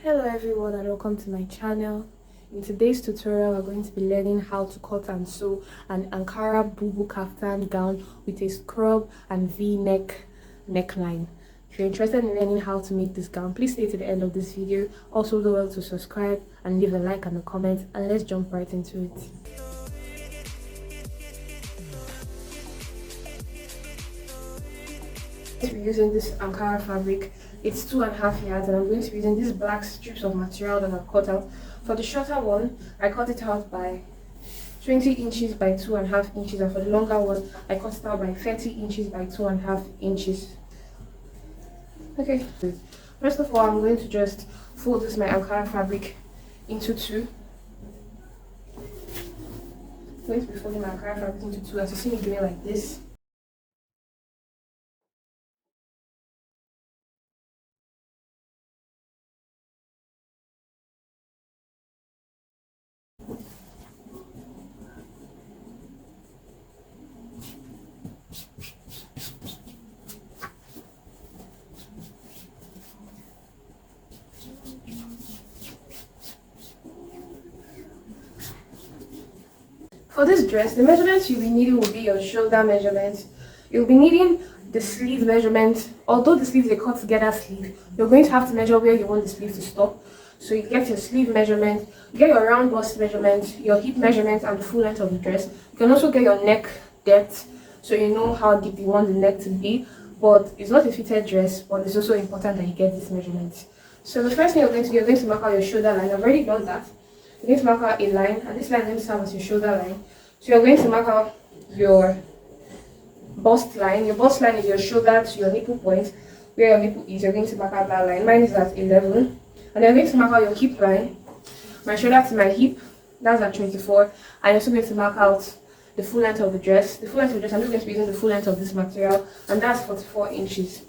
Hello everyone and welcome to my channel. In today's tutorial we're going to be learning how to cut and sew an Ankara bubu kaftan gown with a scrub and v-neck neckline. If you're interested in learning how to make this gown, please stay to the end of this video. Also don't forget to subscribe and leave a like and a comment, and let's jump right into it. We're using this Ankara fabric. It's 2.5 yards, and I'm going to be using these black strips of material that I've cut out. For the shorter one, I cut it out by 20 inches by 2.5 inches, and for the longer one, I cut it out by 30 inches by 2.5 inches. Okay, first of all, I'm going to just fold this my Ankara fabric into two. I'm going to be folding my Ankara fabric into two, as you see me doing like this. For this dress, the measurements you'll be needing will be your shoulder measurement. You'll be needing the sleeve measurement. Although the sleeve is a cut together sleeve, you're going to have to measure where you want the sleeve to stop. So you get your sleeve measurement, you get your round bust measurement, your hip measurement, and the full length of the dress. You can also get your neck depth, so you know how deep you want the neck to be. But it's not a fitted dress, but it's also important that you get these measurements. So the first thing you're going to mark out your shoulder line. I've already done that. You're going to mark out a line, and this line is going to serve as your shoulder line. So you're going to mark out your bust line. Your bust line is your shoulder to your nipple point. Where your nipple is, you're going to mark out that line. Mine is at 11. And you're going to mark out your hip line. My shoulder to my hip, that's at 24. And you're also going to mark out the full length of the dress. The full length of the dress, I'm just going to be using the full length of this material, and that's 44 inches.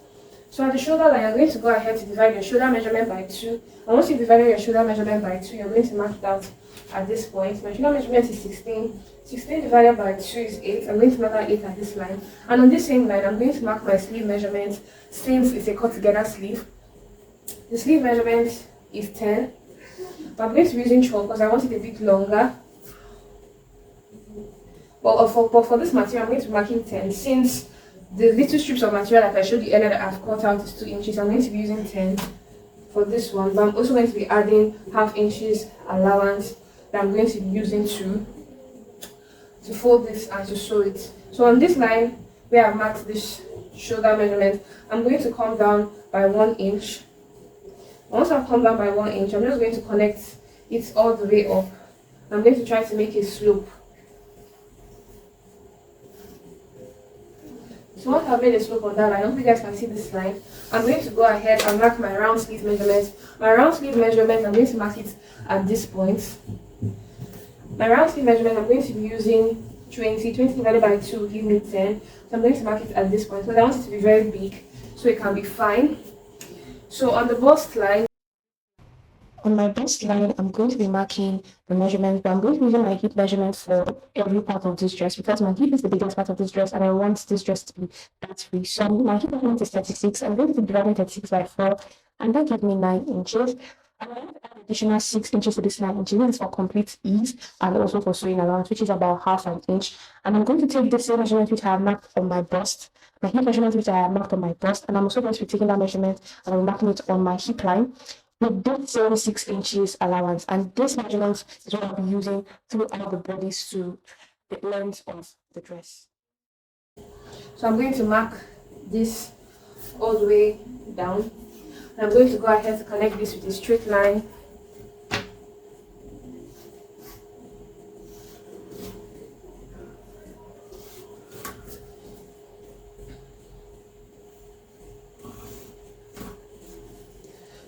So at the shoulder line, you're going to go ahead to divide your shoulder measurement by 2. And once you've divided your shoulder measurement by 2, you're going to mark it out at this point. My shoulder measurement is 16. 16 divided by 2 is 8. I'm going to mark out 8 at this line. And on this same line, I'm going to mark my sleeve measurement, since it's a cut together sleeve. The sleeve measurement is 10. But I'm going to be using chalk because I want it a bit longer. But for this material, I'm going to be marking 10, since the little strips of material that I showed you earlier that I've cut out is 2 inches. I'm going to be using 10 for this one, but I'm also going to be adding ½ inches allowance that I'm going to be using to fold this and to sew it. So on this line where I've marked this shoulder measurement, I'm going to come down by 1 inch. Once I've come down by 1 inch, I'm just going to connect it all the way up. I'm going to try to make a slope. So once I've made a slope on that line, I hope you guys can see this line. I'm going to go ahead and mark my round sleeve measurement. My round sleeve measurement, I'm going to mark it at this point. My round sleeve measurement, I'm going to be using 20. 20 divided by 2 will give me 10. So I'm going to mark it at this point because I want it to be very big so it can be fine. So on the bust line, on my bust line, I'm going to be marking the measurement, but I'm going to be using my hip measurement for every part of this dress because my hip is the biggest part of this dress and I want this dress to be that free. So my hip measurement is 36. I'm going to be dividing 36 by 4, and that gives me 9 inches. And I want to add additional 6 inches to this 9 inches. This is for complete ease and also for sewing allowance, which is about ½ an inch. And I'm going to take the same measurement which I have marked on my bust, my hip measurement which I have marked on my bust, and I'm also going to be taking that measurement and I'm marking it on my hip line with that same 6 inches allowance. And this measurement is what I'll be using throughout the bodies to the length of the dress. So I'm going to mark this all the way down. I'm going to go ahead to connect this with a straight line.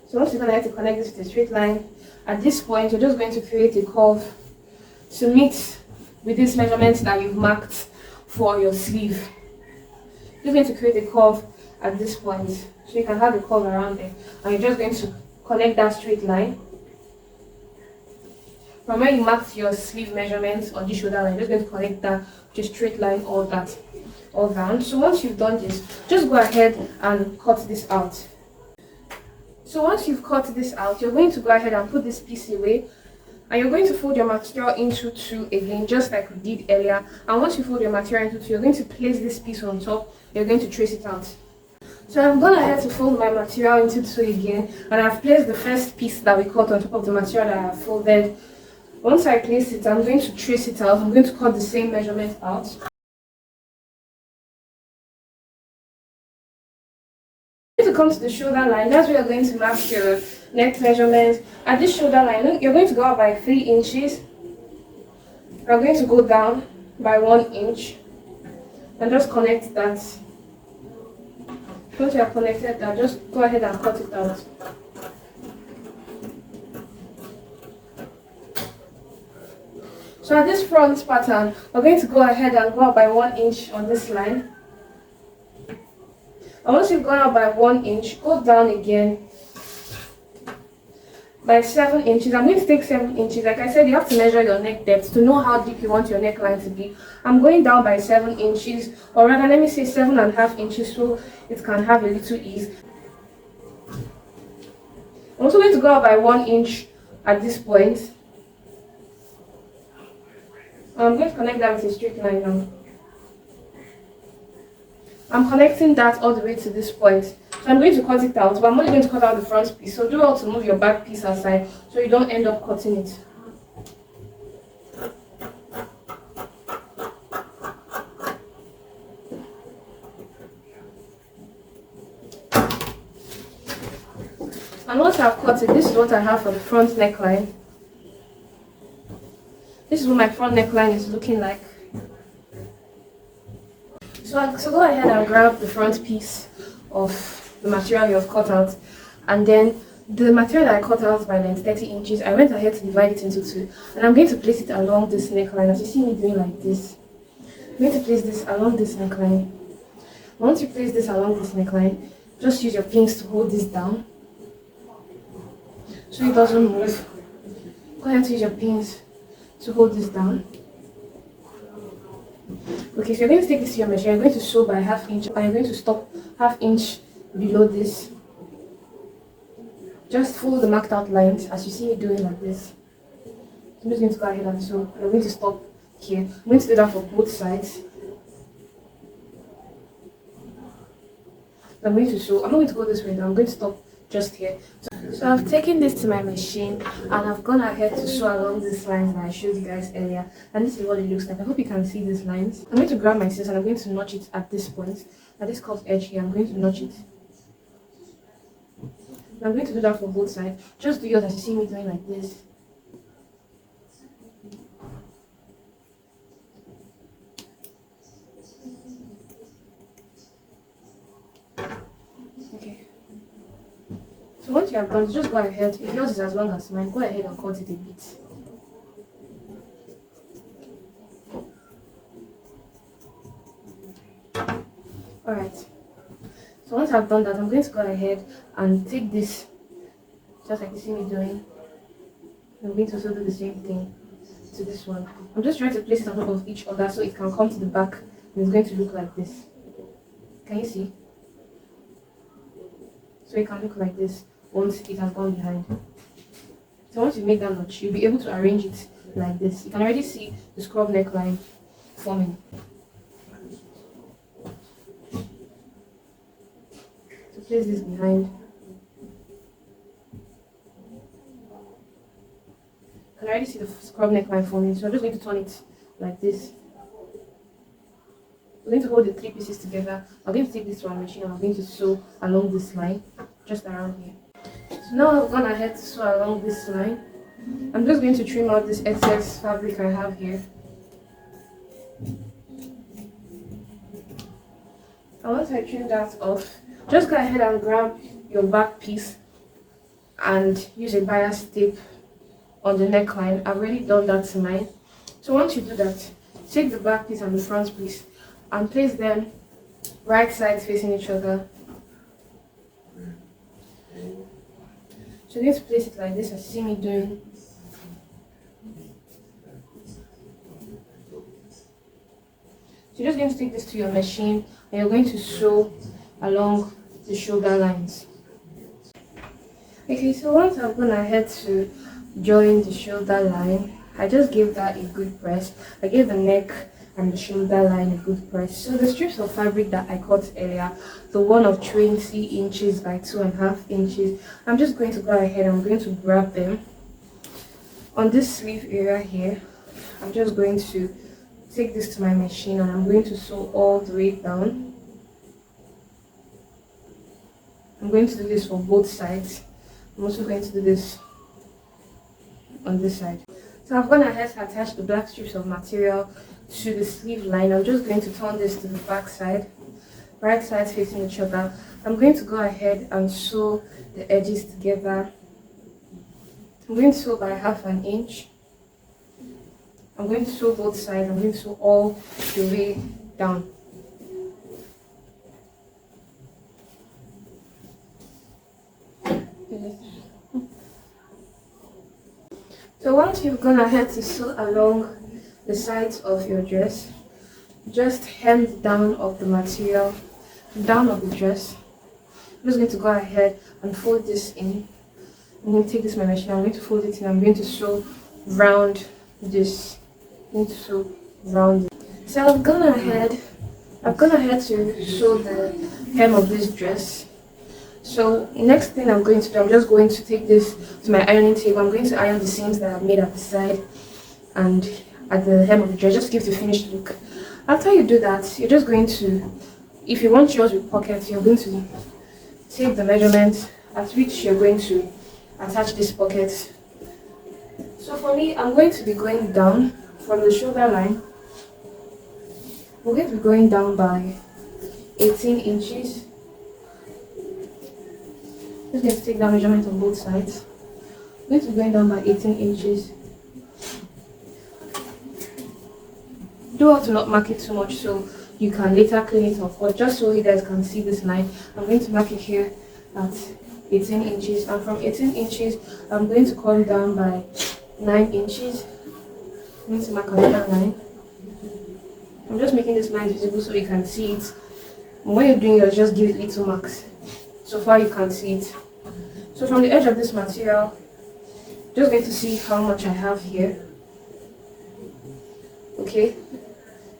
So once you're going to have to connect this with a straight line, at this point you're just going to create a curve to meet with this measurement that you've marked for your sleeve. You're going to create a curve at this point, so you can have a curve around there, and you're just going to connect that straight line from where you marked your sleeve measurements on the shoulder line. You're just going to connect that with a straight line all round. So once you've done this, just go ahead and cut this out. So once you've cut this out, you're going to go ahead and put this piece away, and you're going to fold your material into two again, just like we did earlier. And once you fold your material into two, you're going to place this piece on top. You're going to trace it out. So I'm gone ahead to fold my material into two again, and I've placed the first piece that we cut on top of the material that I have folded. Once I place it, I'm going to trace it out. I'm going to cut the same measurement out. To come to the shoulder line, that's where you're going to mark your neck measurements. At this shoulder line, you're going to go up by 3 inches. You're going to go down by 1 inch and just connect that. Once you have connected that, just go ahead and cut it out. So at this front pattern, we're going to go ahead and go up by 1 inch on this line. And once you've gone up by 1 inch, go down again by 7 inches. I'm going to take 7 inches. Like I said, you have to measure your neck depth to know how deep you want your neckline to be. I'm going down by 7 inches, or rather, let me say 7.5 inches, so it can have a little ease. I'm also going to go up by 1 inch at this point. I'm going to connect that with a straight line now. I'm connecting that all the way to this point. So I'm going to cut it out, but I'm only going to cut out the front piece. So do well to move your back piece aside so you don't end up cutting it. And once I've cut it, this is what I have for the front neckline. This is what my front neckline is looking like. So go ahead and grab the front piece of the material you have cut out, and then the material that I cut out by length 30 inches, I went ahead to divide it into two, and I'm going to place it along this neckline as you see me doing like this. I'm going to place this along this neckline. Once you place this along this neckline, just use your pins to hold this down so it doesn't move. Go ahead to use your pins to hold this down. Okay, so you're going to take this to your machine. You're going to sew by 1/2 inch, and you're going to stop 1/2 inch below this. Just follow the marked out lines as you see me doing like this. I'm just going to go ahead and sew. I'm going to stop here. I'm going to do that for both sides. I'm going to sew. I'm not going to go this way now. I'm going to stop just here. So I've taken this to my machine, and I've gone ahead to sew along these lines that I showed you guys earlier, and this is what it looks like. I hope you can see these lines. I'm going to grab my scissors and I'm going to notch it at this point, at this curved edge here. I'm going to notch it. And I'm going to do that for both sides. Just do yours as you see me doing like this. So once you have done, just go ahead. If yours is as long as mine, go ahead and cut it a bit. Alright. So once I've done that, I'm going to go ahead and take this, just like you see me doing. I'm going to also do the same thing to this one. I'm just trying to place it on top of each other so it can come to the back, and it's going to look like this. Can you see? So it can look like this once it has gone behind. So once you make that notch, you'll be able to arrange it like this. You can already see the scrub neckline forming. So place this behind. You can already see the scrub neckline forming. So I'm just going to turn it like this. We're going to hold the three pieces together. I'm going to take this to our machine and I'm going to sew along this line, just around here. So now I've gone ahead to sew along this line. I'm just going to trim out this excess fabric I have here. And once I trim that off, just go ahead and grab your back piece and use a bias tape on the neckline. I've already done that to mine. So once you do that, take the back piece and the front piece and place them right sides facing each other. So you're going to place it like this, as you see me doing. So you're just going to take this to your machine and you're going to sew along the shoulder lines. Okay, so once I've gone ahead to join the shoulder line, I just gave that a good press. I gave the neck and the shoulder line a good press. So the strips of fabric that I cut earlier, the one of 20 inches by 2.5 inches, I'm just going to go ahead, I'm going to grab them on this sleeve area here. I'm just going to take this to my machine and I'm going to sew all the way down. I'm going to do this for both sides. I'm also going to do this on this side. So I've gone ahead to attach the black strips of material to the sleeve line. I'm just going to turn this to the back side, right sides facing each other. I'm going to go ahead and sew the edges together. I'm going to sew by 1/2 inch. I'm going to sew both sides. I'm going to sew all the way down. So once you've gone ahead to sew along the sides of your dress, just hem down of the material, down of the dress. I'm just going to go ahead and fold this in. I'm going to take this to my machine. I'm going to fold it in. I'm going to sew round this. I'm going to sew round it. So I've gone ahead to sew the hem of this dress. So next thing I'm going to do, I'm just going to take this to my ironing table. I'm going to iron the seams that I've made at the side and at the hem of the dress, just give the finished look. After you do that, you're just going to, if you want yours with pockets, you're going to take the measurement at which you're going to attach this pocket. So for me, I'm going to be going down from the shoulder line. We're going to be going down by 18 inches. Just going to take that measurement on both sides. I'm going to be going down by 18 inches. Do have to not mark it too much so you can later clean it off, but just so you guys can see this line, I'm going to mark it here at 18 inches, and from 18 inches I'm going to come down by 9 inches. I'm going to mark another line. I'm just making this line visible so you can see it. And when you're doing yours, just give it little marks so far you can see it. So from the edge of this material, just going to see how much I have here. Okay,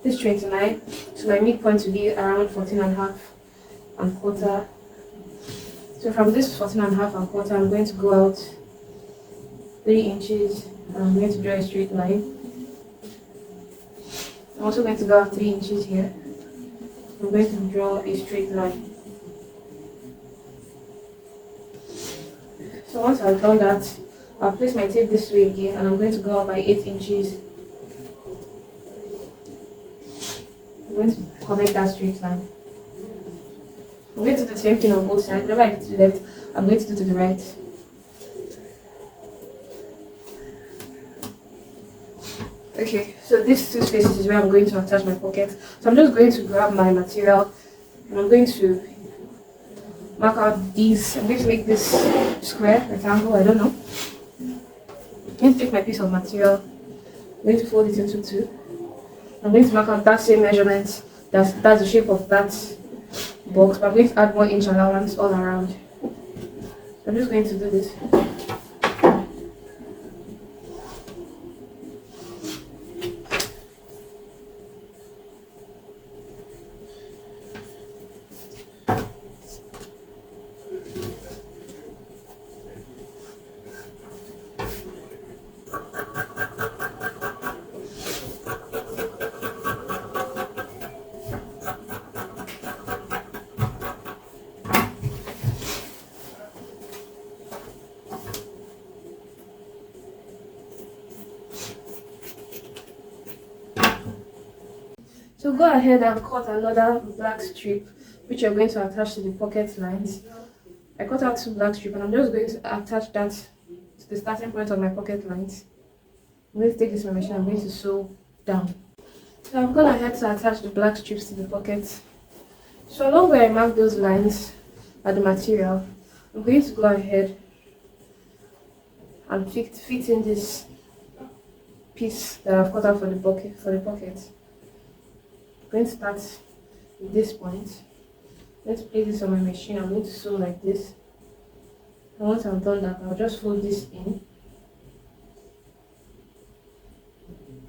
this 29, so my midpoint will be around 14.5 and quarter. So from this 14.5 and quarter, I'm going to go out 3 inches and I'm going to draw a straight line. I'm also going to go out 3 inches here. I'm going to draw a straight line. So once I've done that, I'll place my tape this way again and I'm going to go out by 8 inches. I'm going to connect that straight line. I'm going to do the same thing on both sides. Whatever I do to the left, I'm going to do to the right. Okay, so these two spaces is where I'm going to attach my pocket. So I'm just going to grab my material and I'm going to mark out these. I'm going to make this square, rectangle, I don't know. I'm going to take my piece of material, I'm going to fold it into two. I'm going to mark out that same measurement, that's the shape of that box, but I'm going to add 1 inch allowance all around. So I'm just going to do this. So go ahead and cut another black strip which you're going to attach to the pocket lines. I cut out 2 black strips and I'm just going to attach that to the starting point of my pocket lines. I'm going to take this to my machine, I'm going to sew down. So I've gone ahead to attach the black strips to the pocket. So along where I mark those lines at the material, I'm going to go ahead and fit in this piece that I've cut out for the pocket. I'm going to start with this point. I'm going to place this on my machine. I'm going to sew like this. And once I've done that, I'll just fold this in.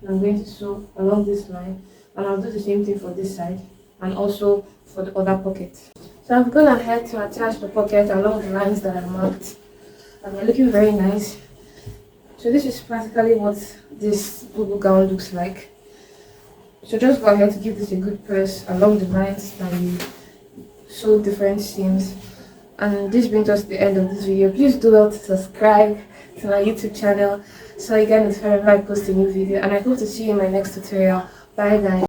I'm going to sew along this line, and I'll do the same thing for this side and also for the other pocket. So I've gone ahead to attach the pocket along the lines that I marked, and they're looking very nice. So this is practically what this bubu gown looks like. So just go ahead to give this a good press along the lines that you sew different seams. And this brings us to the end of this video. Please do well to subscribe to my YouTube channel so you get notified whenever I post a new video. And I hope to see you in my next tutorial. Bye guys.